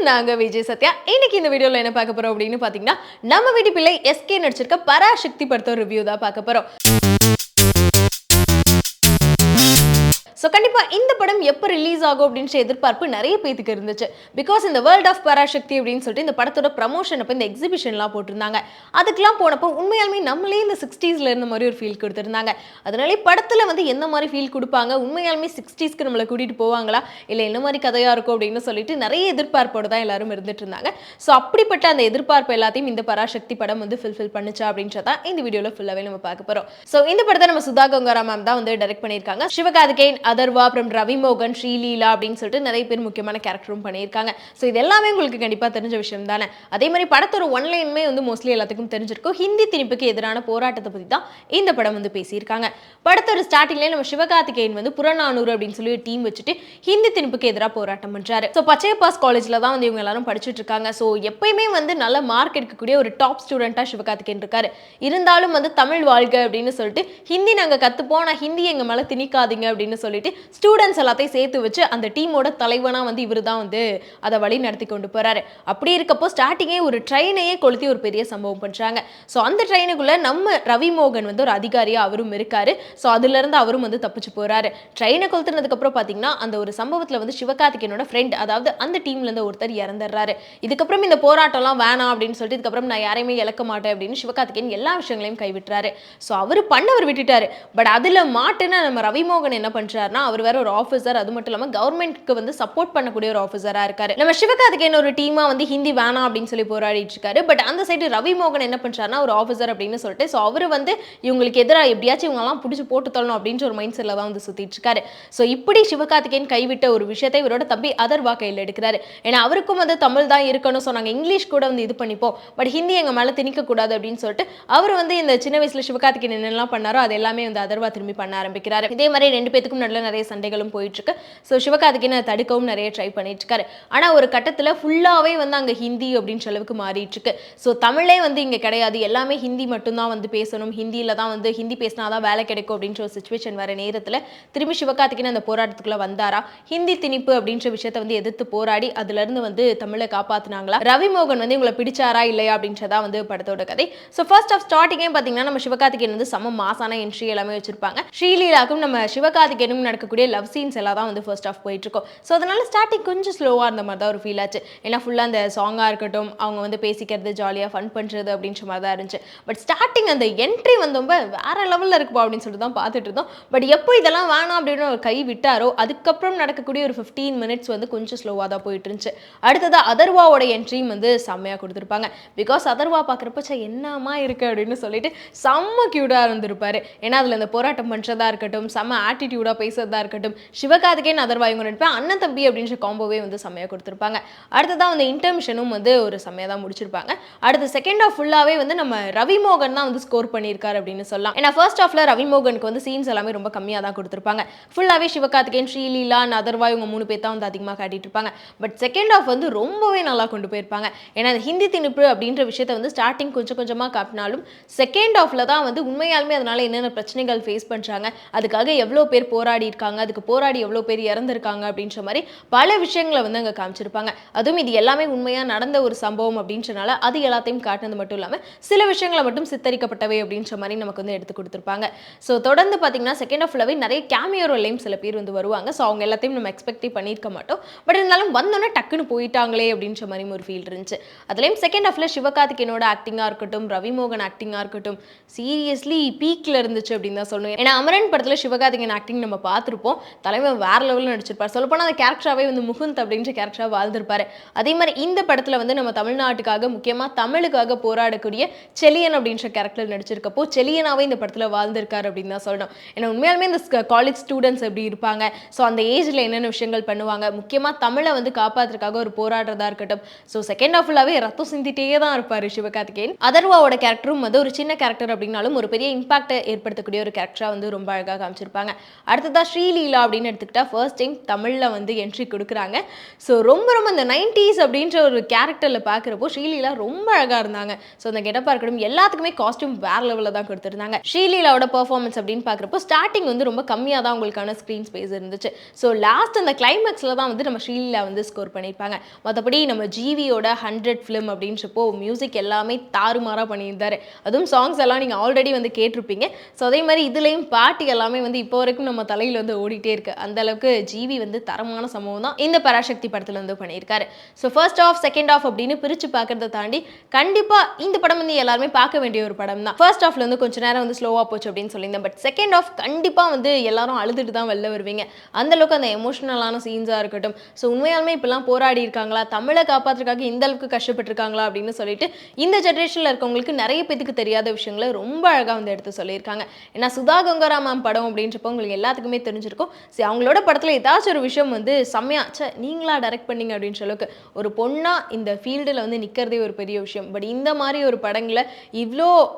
நாங்க விஜய் சத்யா. இன்னைக்கு இந்த வீடியோல என்ன பார்க்க போறோம் அப்படின்னு பாத்தீங்கன்னா, நம்ம வீட்டு பிள்ளை எஸ்கே நடிச்சிருக்க பராசக்தி படத்தோட ரிவ்யூ தான் பார்க்க போறோம். ஸோ கண்டிப்பாக இந்த படம் எப்போ ரிலீஸ் ஆகும் அப்படின்ற எதிர்பார்ப்பு நிறைய பேருக்கு இருந்துச்சு. பிகாஸ் இந்த வேர்ல்ட் ஆஃப் பராசக்தி அப்படின்னு சொல்லிட்டு இந்த படத்தோட ப்ரமோஷன் அப்போ இந்த எக்ஸிபிஷன்லாம் போட்டிருந்தாங்க. அதுக்கெல்லாம் போனப்போ உண்மையாலுமே நம்மளே இந்த 60s இருந்த மாதிரி ஒரு ஃபீல் கொடுத்துருந்தாங்க. அதனால படத்தில் வந்து எந்த மாதிரி ஃபீல் கொடுப்பாங்க, உண்மையாலுமே 60ஸ்க்கு நம்மளை கூட்டிகிட்டு போவாங்களா, இல்லை என்ன மாதிரி கதையாக இருக்கும் அப்படின்னு சொல்லிட்டு நிறைய எதிர்பார்ப்போடு தான் எல்லாரும் இருந்துட்டு இருந்தாங்க. ஸோ அப்படிப்பட்ட அந்த எதிர்பார்ப்பு எல்லாத்தையும் இந்த பராசக்தி படம் வந்து ஃபில்ஃபில் பண்ணுச்சா அப்படின்றதான் இந்த வீடியோவில் ஃபுல்லாகவே நம்ம பார்க்க போகிறோம். ஸோ இந்த படத்தை நம்ம சுதா கங்காரா மேம் தான் வந்து டைரக்ட் பண்ணியிருக்காங்க. சிவகார்த்திகேயன், அதர்வா, அப்புறம் ரவி மோகன், ஸ்ரீலீலா அப்படின்னு சொல்லிட்டு நிறைய பேர் முக்கியமான கேரக்டரும் பண்ணியிருக்காங்க. ஸோ இது எல்லாமே உங்களுக்கு கண்டிப்பாக தெரிஞ்ச விஷயம் தானே. அதே மாதிரி படத்தோட ஒன்லைனுமே வந்து மோஸ்ட்லி எல்லாத்துக்கும் தெரிஞ்சிருக்கும். ஹிந்தி திணிப்புக்கு எதிரான போராட்டத்தை பற்றி தான் இந்த படம் வந்து பேசியிருக்காங்க. படத்தோட ஸ்டார்டிங்லேயே நம்ம சிவகார்த்திகேயன் வந்து புறநானூறு அப்படின்னு சொல்லி ஒரு டீம் வச்சுட்டு ஹிந்தி திணிப்புக்கு எதிராக போராட்டம் பண்றாரு. ஸோ பச்சையப்பாஸ் காலேஜில் தான் வந்து இவங்க எல்லாரும் படிச்சுட்டு இருக்காங்க. ஸோ எப்பயுமே வந்து நல்ல மார்க் எடுக்கக்கூடிய ஒரு டாப் ஸ்டூடெண்ட்டாக சிவகார்த்திகேயன் இருக்காரு. இருந்தாலும் வந்து தமிழ் வாழ்க அப்படின்னு சொல்லிட்டு ஹிந்தி நாங்கள் கற்றுப்போம், ஆனால் ஹிந்தி எங்கள் மேலே திணிக்காதீங்க அப்படின்னு சொல்லிட்டு ஸ்டூடெண்ட்ஸ் எல்லாத்தையும் சேர்த்து வச்சு அந்த டீமோட தலைவனா வந்து இவர் தான் வந்து அதை வழி நடத்தி கொண்டு போறாரு. அப்படி இருக்கப்போ ஸ்டார்டிங்கே ஒரு ட்ரெயினையே கொளுத்தி ஒரு பெரிய சம்பவம் பண்றாங்க. ஸோ அந்த ட்ரெயினுக்குள்ள நம்ம ரவி மோகன் வந்து ஒரு அதிகாரியா அவரும் இருக்காரு. ஸோ அதுல இருந்து அவரும் வந்து தப்பிச்சு போறாரு. ட்ரெயினை கொளுத்துனதுக்கு அப்புறம் பாத்தீங்கன்னா அந்த ஒரு சம்பவத்துல வந்து சிவகார்த்திகேயனோட ஃப்ரெண்ட், அதாவது அந்த டீம்ல இருந்து ஒருத்தர் இறந்துடுறாரு. இதுக்கப்புறம் இந்த போராட்டம்லாம் வேணாம் அப்படின்னு சொல்லிட்டு இதுக்கப்புறம் நான் யாரையுமே இழக்க மாட்டேன் அப்படின்னு சிவகார்த்திகேயன் எல்லா விஷயங்களையும் கைவிட்டுறாரு. ஸோ அவர் பண்ணவர் விட்டுட்டாரு. பட் அதுல மாட்டுன்னு நம்ம ரவி மோகன் என்ன பண்றாருன்னா, அவர் வேற ஒரு ஆஃபீஸர், அது மட்டும் இல்லாமல் கவர்மெண்ட்க்கு வந்து சப்போர்ட் பண்ணக்கூடிய ஒரு ஆஃபீஸரா இருக்காரு. நம்ம சிவகார்த்திகேயன் ஒரு டீமா வந்து ஹிந்தி வேணாம் அப்படின்னு சொல்லி போராடிட்டு இருக்காரு. பட் அந்த சைடு ரவி மோகன் என்ன பண்றாருன்னா, ஒரு ஆஃபீஸர் அப்படின்னு சொல்லிட்டு ஸோ அவர் வந்து இவங்களுக்கு எதிராக எப்படியாச்சும் இவங்கெல்லாம் பிடிச்சி போட்டு தள்ளணும் அப்படின்ற ஒரு மைண்ட் செட்டில் தான் வந்து சுத்திட்டு இருக்காரு. ஸோ இப்படி சிவகார்த்திகேயன் கைவிட்ட ஒரு விஷயத்தை இவரோட தம்பி அதர்வா கையில் எடுக்கிறாரு. ஏன்னா அவருக்கும் வந்து தமிழ் தான் இருக்கணும், ஸோ நாங்கள் இங்கிலீஷ் கூட வந்து இது பண்ணிப்போம், பட் ஹிந்தி எங்கள் மேலே திணிக்க கூடாது அப்படின்னு சொல்லிட்டு அவர் வந்து இந்த சின்ன வயசுல சிவகார்த்திகேயன் என்னெல்லாம் பண்ணாரோ அது எல்லாமே வந்து அதர்வா திரும்பி பண்ண ஆரம்பிக்கிறாரு. இதே மாதிரி ரெண்டு பேத்துக்கும் நடுவில் நிறைய சண்டைகளும் போயிட்டு இருக்கு. ஸோ சிவகார்த்திகேயனை தடுக்கவும் நிறைய ட்ரை பண்ணிட்டு இருக்காரு. ஆனால் ஒரு கட்டத்தில் ஃபுல்லாகவே வந்து அங்கே ஹிந்தி அப்படின்ற அளவுக்கு மாறிட்டு இருக்கு. ஸோ தமிழே வந்து இங்கே கிடையாது, எல்லாமே ஹிந்தி மட்டும்தான் வந்து பேசணும், ஹிந்தியில் தான் வந்து ஹிந்தி பேசினாதான் வேலை கிடைக்கும் அப்படின்ற ஒரு சுச்சுவேஷன் வர நேரத்தில் திரும்பி சிவகார்த்திகேயன் அந்த போராட்டத்துக்குள்ள வந்தாரா, ஹிந்தி திணிப்பு அப்படின்ற விஷயத்தை வந்து எதிர்த்து போராடி அதுலேருந்து வந்து தமிழை காப்பாற்றினாங்களா, ரவி மோகன் வந்து இவங்களை பிடிச்சாரா இல்லையா அப்படின்றதா வந்து படத்தோட கதை. ஸோ ஃபர்ஸ்ட் ஆஃப் ஸ்டார்டிங்கே பார்த்தீங்கன்னா நம்ம சிவகார்த்திகேயன் வந்து செம்ம மாசான என்ட்ரி எல்லாமே வச்சிருப்பாங்க. ஸ்ரீலீலாக்கும் நம்ம சிவகார்த்திகேயனும் நடக்கக்கூடிய லவ் சீன்ஸ் எல்லாம் தான் வந்து ஃபர்ஸ்ட் ஆஃப் போயிட்டு இருக்கும். ஸோ அதனால ஸ்டார்டிங் கொஞ்சம் ஸ்லோவாக இருந்த மாதிரி தான் ஒரு ஃபீல் ஆச்சு. ஏன்னா ஃபுல்லாக அந்த சாங்காக இருக்கட்டும், அவங்க வந்து பேசிக்கிறது, ஜாலியாக ஃபன் பண்ணுறது அப்படின்ற மாதிரி தான் இருந்துச்சு. பட் ஸ்டார்டிங் அந்த என்ட்ரி வந்தோம்ப வேற லெவலில் இருக்குப்பா அப்படின்னு சொல்லிட்டு தான் பார்த்துட்டு இருந்தோம். பட் எப்போ இதெல்லாம் வேணாம் அப்படின்னு ஒரு கை விட்டாரோ அதுக்கப்புறம் நடக்கக்கூடிய ஒரு 15 மினிட்ஸ் வந்து கொஞ்சம் ஸ்லோவாக தான் போயிட்டு இருந்துச்சு. அடுத்தது அதர்வாவோட என்ட்ரியும் வந்து செம்மையாக கொடுத்துருப்பாங்க. பிகாஸ் அதர்வா பார்க்குறப்ப என்னமா இருக்கு அப்படின்னு சொல்லிட்டு செம்ம கியூட்டாக இருந்திருப்பாரு. ஏன்னா அதில் அந்த போராட்டம் பண்ணுறதா இருக்கட்டும், செம்ம ஆட்டிடியூடாக பேசுறதா இருக்கட்டும், சிவகார்த்திகேயன் அதர்வா இவங்க ரெண்டு பேரும் அண்ணன் தம்பி அப்படின்ற காம்போவே வந்து செம்மையாக கொடுத்துருப்பாங்க. அடுத்ததான் வந்து இன்டர்மிஷனும் வந்து ஒரு செம்மையாக தான் முடிச்சிருப்பாங்க. அடுத்த செகண்ட் ஆஃப் ஃபுல்லாகவே வந்து நம்ம ரவி மோகன் தான் வந்து ஸ்கோர் பண்ணியிருக்காரு அப்படின்னு சொல்லலாம். ஏன்னா ஃபர்ஸ்ட் ஆஃப்ல ரவி மோகனுக்கு வந்து சீன்ஸ் எல்லாமே ரொம்ப கம்மியாக தான் கொடுத்துருப்பாங்க. ஃபுல்லாகவே சிவகார்த்திகேயன், ஸ்ரீலீலா, அதர்வா இவங்க 3 பேர் தான் வந்து அதிகமாக காட்டிட்டு இருப்பாங்க. பட் செகண்ட் ஆஃப் வந்து ரொம்பவே நல்லா கொண்டு போயிருப்பாங்க. ஏன்னா அந்த ஹிந்தி திணிப்பு அப்படின்ற விஷயத்தை வந்து ஸ்டார்டிங் கொஞ்சம் கொஞ்சமாக காட்டினாலும் செகண்ட் ஆஃப்ல தான் வந்து உண்மையாலுமே அதனால என்னென்ன பிரச்சனைகள் ஃபேஸ் பண்ணுறாங்க, அதுக்காக எவ்வளோ பேர் போராடி இருக்காங்க, அதுக்கு போராடி எவ்வளோ பேர் இறந்துருக்காங்க அப்படின்ற மாதிரி பல விஷயங்களை வந்து அங்கே காமிச்சிருப்பாங்க. அதுவும் இது எல்லாமே உண்மையாக நடந்த ஒரு சம்பவம் அப்படின்றனால அது எல்லாத்தையும் காட்டினது மட்டும் இல்லாமல் சில விஷயங்களை மட்டும் சித்தரிக்கப்பட்டவை அப்படின்ற மாதிரி நமக்கு வந்து எடுத்து கொடுத்துருப்பாங்க. ஸோ தொடர்ந்து பார்த்தீங்கன்னா செகண்ட் ஆஃப் ஃபுல்லாகவே நிறைய கேமியோ ரோல்லையும் சில பேர் வந்து வருவாங்க. ஸோ அவங்க எல்லாத்தையும் நம்ம எக்ஸ்பெக்டே பண்ணியிருக்க மாட்டோம். பட் இருந்தாலும் வந்தோன்னே டக்குன்னு போயிட்டாங்களே அப்படின்ற மாதிரி ஒரு ஃபீல் இருந்துச்சு. அதுலேயும் செகண்ட் ஆஃப்ல சிவகார்த்திகேயனோட ஆக்டிங்காக இருக்கட்டும், ரவி மோகன் ஆக்டிங்காக இருக்கட்டும், சீரியஸ்லி பீக்கில் இருந்துச்சு அப்படின்னு தான் சொல்லுவேன். ஏன்னா அமரன் படத்தில் சிவகார்த்திகேயன் ஆக்டிங் நம்ம பார்த்துருப்போம். தலைவர் வேற லெவலில் நடிச்சிருப்பார். சொல்லப்போனால் அந்த கேரக்டராகவே வந்து முகுந்த் அப்படின்ற கேரக்டராக வாழ்ந்திருப்பாரு. அதே மாதிரி இந்த படத்தில் வந்து நம்ம தமிழ்நாட்டுக்காக முக்கியமாக தமிழுக்காக போராடக்கூடிய செலியன் அப்படின்ற கேரக்டர் நடிச்சிருக்கப்போ செலியனாவே இந்த படத்தில் வாழ்ந்திருக்காரு அப்படின்னு தான் சொல்லணும். ஏன்னா உண்மையாலுமே இந்த காலேஜ் ஸ்டூடெண்ட்ஸ் எப்படி இருப்பாங்க, ஸோ அந்த ஏஜில் என்னென்ன விஷயங்கள் பண்ணுவாங்க, முக்கியமாக தமிழை வந்து காப்பாற்றுறதுக்காக ஒரு போராடுறதா இருக்கட்டும். ஸோ செகண்ட் ஆஃப் ஃபுல்லாகவே ரத்தம் சிந்திட்டே தான் இருப்பார் சிவகார்த்திகேயன். அதர்வாவோட கேரக்டரும் வந்து ஒரு சின்ன கேரக்டர் அப்படின்னாலும் ஒரு பெரிய இம்பாக்டை ஏற்படுத்தக்கூடிய ஒரு கேரக்டராக வந்து ரொம்ப அழகாக காமிச்சிருப்பாங்க. அடுத்ததா ஸ்ரீலீலா அப்படின்னு எடுத்துக்கிட்டா ஃபர்ஸ்ட் டைம் தமிழில் வந்து என்ட்ரி கொடுக்குறாங்க. ஸோ ரொம்ப ரொம்ப இந்த 90s அப்படின்ற ஒரு கேரக்டரில் பார்க்குறப்போ ஸ்ரீலீலா ரொம்ப அழகாக இருந்தாங்க. ஸோ அந்த கெட்டப்பாக இருக்கட்டும் எல்லாத்துக்குமே காஸ்டியூம் வேற லெவலில் தான் கொடுத்துருந்தாங்க. ஸ்ரீலீலாவோட பெர்ஃபார்மன்ஸ் அப்படின்னு பார்க்குறப்போ ஸ்டார்டிங் வந்து ரொம்ப கம்மியாக தான் உங்களுக்கான ஸ்க்ரீன் ஸ்பேஸ் இருந்துச்சு. ஸோ லாஸ்ட் அந்த கிளைமேக்ஸில் தான் வந்து நம்ம ஸ்ரீலீலா வந்து ஸ்கோர் பண்ணியிருப்பாங்க. மற்றபடி நம்ம ஜிவியோட 100 ஃபிலிம் அப்படின்றப்போ மியூசிக் எல்லாமே தாறுமாறாக பண்ணியிருந்தாரு. அதுவும் சாங்ஸ் எல்லாம் நீங்கள் ஆல்ரெடி வந்து கேட்டிருப்பீங்க. ஸோ அதே மாதிரி இதுலேயும் பாட்டு எல்லாமே வந்து இப்போ வரைக்கும் நம்ம தலையில் வந்து ஓடிட்டே இருக்கு. அந்த அளவுக்கு ஜிவி வந்து தரமான சம்பவம் தான் இந்த பராசக்தி படத்தில் வந்து பண்ணியிருக்காரு. So first half second half அப்படின்னு பிரித்து பார்க்கறத தாண்டி கண்டிப்பாக இந்த படம் வந்து எல்லாருமே பார்க்க வேண்டிய ஒரு படம் தான். ஃபர்ஸ்ட் ஆஃப்ல வந்து கொஞ்சம் நேரம் வந்து ஸ்லோவாக போச்சு அப்படின்னு சொல்லியிருந்தேன். பட் செகண்ட் ஆஃப் கண்டிப்பாக வந்து எல்லாரும் அழுதுட்டு தான் வெளில வருவீங்க. அந்த அளவுக்கு அந்த எமோஷனலான சீன்ஸாக இருக்கட்டும். ஸோ உண்மையாலுமே இப்பெல்லாம் போராடி இருக்காங்களா, தமிழை காப்பாற்றுறதுக்காக இந்த அளவுக்கு கஷ்டப்பட்டிருக்காங்களா அப்படின்னு சொல்லிட்டு இந்த ஜென்ரேஷனில் இருக்கவங்களுக்கு நிறைய பேருக்கு தெரியாத விஷயங்களை ரொம்ப அழகாக வந்து எடுத்து சொல்லியிருக்காங்க. ஏன்னா சுதா கங்கரா மேம் படம் அப்படின்றப்போ உங்களுக்கு எல்லாத்துக்குமே தெரிஞ்சிருக்கும். சரி, அவங்களோட படத்தில் ஏதாச்சும் ஒரு விஷயம் வந்து செம்மையா நீங்களா டைரக்ட் பண்ணீங்க அப்படின்ற அளவுக்கு ஒரு பொண்ணா இந்த ஃபீல்டில் வந்து நிற்கிறதே ஒரு பெரிய விஷயம். பட் இந்த மாதிரி ஒரு படங்களை இவ்வளோ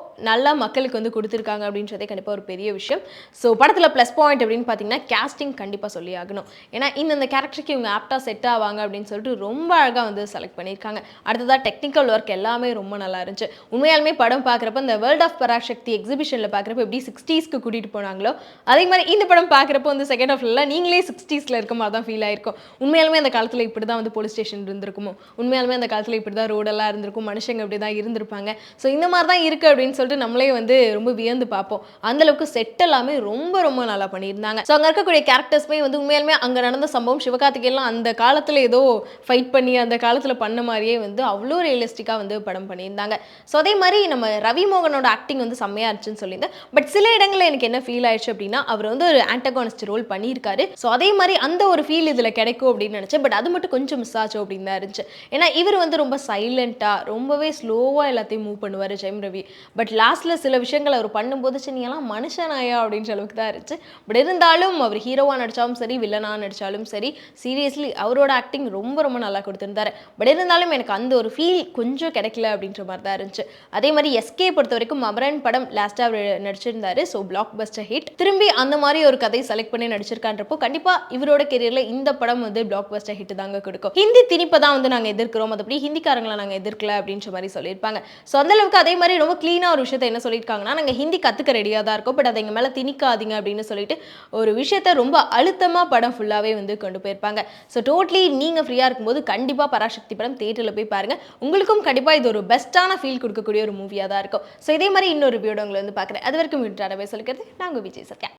நல்லா மக்களுக்கு வந்து கொடுத்துருக்காங்க அப்படின்றதே கண்டிப்பாக ஒரு பெரிய விஷயம். ஸோ படத்தில் ப்ளஸ் பாயிண்ட் அப்படின்னு பார்த்தீங்கன்னா கேஸ்டிங் கண்டிப்பாக சொல்லி ஆகணும். ஏன்னா இந்த கேரக்டருக்கு இவங்க ஆப்டாக செட் ஆவாங்க அப்படின்னு சொல்லிட்டு ரொம்ப அழகாக வந்து செலக்ட் பண்ணியிருக்காங்க. அடுத்ததாக டெக்னிக்கல் ஒர்க் எல்லாமே ரொம்ப நல்லா இருந்துச்சு. உண்மையாலுமே படம் பார்க்குறப்ப இந்த வேர்ல்ட் ஆஃப் பராசக்தி எக்ஸிபிஷனில் பார்க்குறப்ப எப்படி 60ஸ்க்கு கூட்டிகிட்டு போனாங்களோ அதே மாதிரி இந்த படம் பார்க்குறப்போ வந்து செகண்ட் ஆஃப்ல நீங்களே 60ஸ்ல இருக்க மாதிரி தான் ஃபீல் ஆயிருக்கும். உண்மையாலுமே அந்த காலத்தில் இப்படி தான் வந்து போலீஸ் ஸ்டேஷன் இருந்திருக்குமோ, உண்மையாலுமே அந்த காலத்தில் இப்படி தான் ரோடெல்லாம் இருந்திருக்கும், மனுஷங்க இப்படி தான் இருந்திருப்பாங்க. ஸோ இந்த மாதிரி தான் இருக்குது அப்படின்னு சொல்லிட்டு நம்மளே வந்து ரொம்ப வியந்து பார்ப்போம். அந்த அளவுக்கு செட் எல்லாமே ரொம்ப ரொம்ப நல்லா பண்ணியிருந்தாங்க. ஸோ அங்கே இருக்கக்கூடிய கேரக்டர்ஸ்மே வந்து உண்மையாலுமே அங்கே நடந்த சம்பவம் சிவகார்த்திகேயன்லாம் அந்த காலத்தில் ஏதோ ஃபைட் பண்ணி அந்த காலத்தில் பண்ண மாதிரியே வந்து அவ்வளோ ரியலிஸ்டிக்காக வந்து படம் பண்ணியிருந்தாங்க. ஸோ அதே மாதிரி நம்ம ரவி மோகனோட ஆக்டிங் வந்து செம்மையாக இருந்துச்சுன்னு சொல்லியிருந்தேன். பட் சில இடங்களில் எனக்கு என்ன ஃபீல் ஆயிடுச்சு அப்படின்னா அவர் வந்து ஒரு ஆன்டகானிஸ்ட் ரோல் பண்ணியிருக்காரு. ஸோ அதே மாதிரி அந்த ஒரு ஃபீல் இதில் கிடைக்கும் அப்படின்னு நினச்சேன். பட் அது மட்டும் கொஞ்சம் மிஸ் ஆச்சு அப்படின்னு தான் இருந்துச்சு. ஏன்னா இவர் வந்து ரொம்ப சைலண்ட்டாக ரொம்பவே ஸ்லோவாக எல்லாத்தையும் மூவ் பண்ணுவார் ஜெயம் ரவி. பட் லாஸ்ட்டில் சில விஷயங்கள் அவர் பண்ணும்போது நீ எல்லாம் மனுஷனாயா அப்படின்ற அளவுக்கு தான் இருந்துச்சு. பட் இருந்தாலும் அவர் ஹீரோவாக நடித்தாலும் சரி வில்லனாக நடித்தாலும் சரி சீரியஸ்லி அவரோட ஆக்டிங் ரொம்ப ரொம்ப நல்லா கொடுத்துருந்தாரு. பட் இருந்தாலும் எனக்கு அந்த ஒரு ஃபீல் கொஞ்சம் கிடைக்கல அப்படின்ற மாதிரி தான் இருந்துச்சு. அதே மாதிரி எஸ்கே பொறுத்த வரைக்கும் அமரன் படம் லாஸ்ட்டாக அவர் நடிச்சிருந்தாரு. So blockbuster hit. திரும்பி அந்த மாதிரி ஒரு கதை செலக்ட் பண்ணி நடிச்சிருக்கான்றப்போ கண்டிப்பாக இவரோட கெரியரில் இந்த படம் வந்து பிளாக் பஸ்டர் ஹிட் தாங்க கொடுக்கும். ஹிந்தி திணிப்பை தான் வந்து நாங்கள் எதிர்க்கிறோம், மற்றபடி ஹிந்திக்காரங்களை நாங்கள் எதிர்க்கல அப்படின்ற மாதிரி சொல்லியிருப்பாங்க. ஸோ அந்த அளவுக்கு அதே மாதிரி ரொம்ப க்ளீனாக ஒரு விஷயத்தை என்ன சொல்லியிருக்காங்கன்னா நாங்கள் ஹிந்தி கற்றுக்க ரெடியாக தான் இருக்கோம், பட் அதை எங்கள் மேலே திணிக்காதீங்க அப்படின்னு சொல்லிட்டு ஒரு விஷயத்தை ரொம்ப அழுத்தமாக படம் ஃபுல்லாகவே வந்து கொண்டு போயிருப்பாங்க. ஸோ டோட்டலி நீங்கள் ஃப்ரீயாக இருக்கும்போது கண்டிப்பாக பராசக்தி படம் தியேட்டரில் போய் பாருங்கள். உங்களுக்கும் கண்டிப்பாக இது ஒரு பெஸ்ட்டான ஃபீல் கொடுக்கக்கூடிய ஒரு மூவியாக தான் இருக்கும். ஸோ இதே மாதிரி இன்னொரு ரிவ்யூட உங்களை வந்து பார்க்குறேன். அது வரைக்கும் விட்டாடவே சொல்லிக்கிறது நான் உங்கள் விஜய் சத்யா.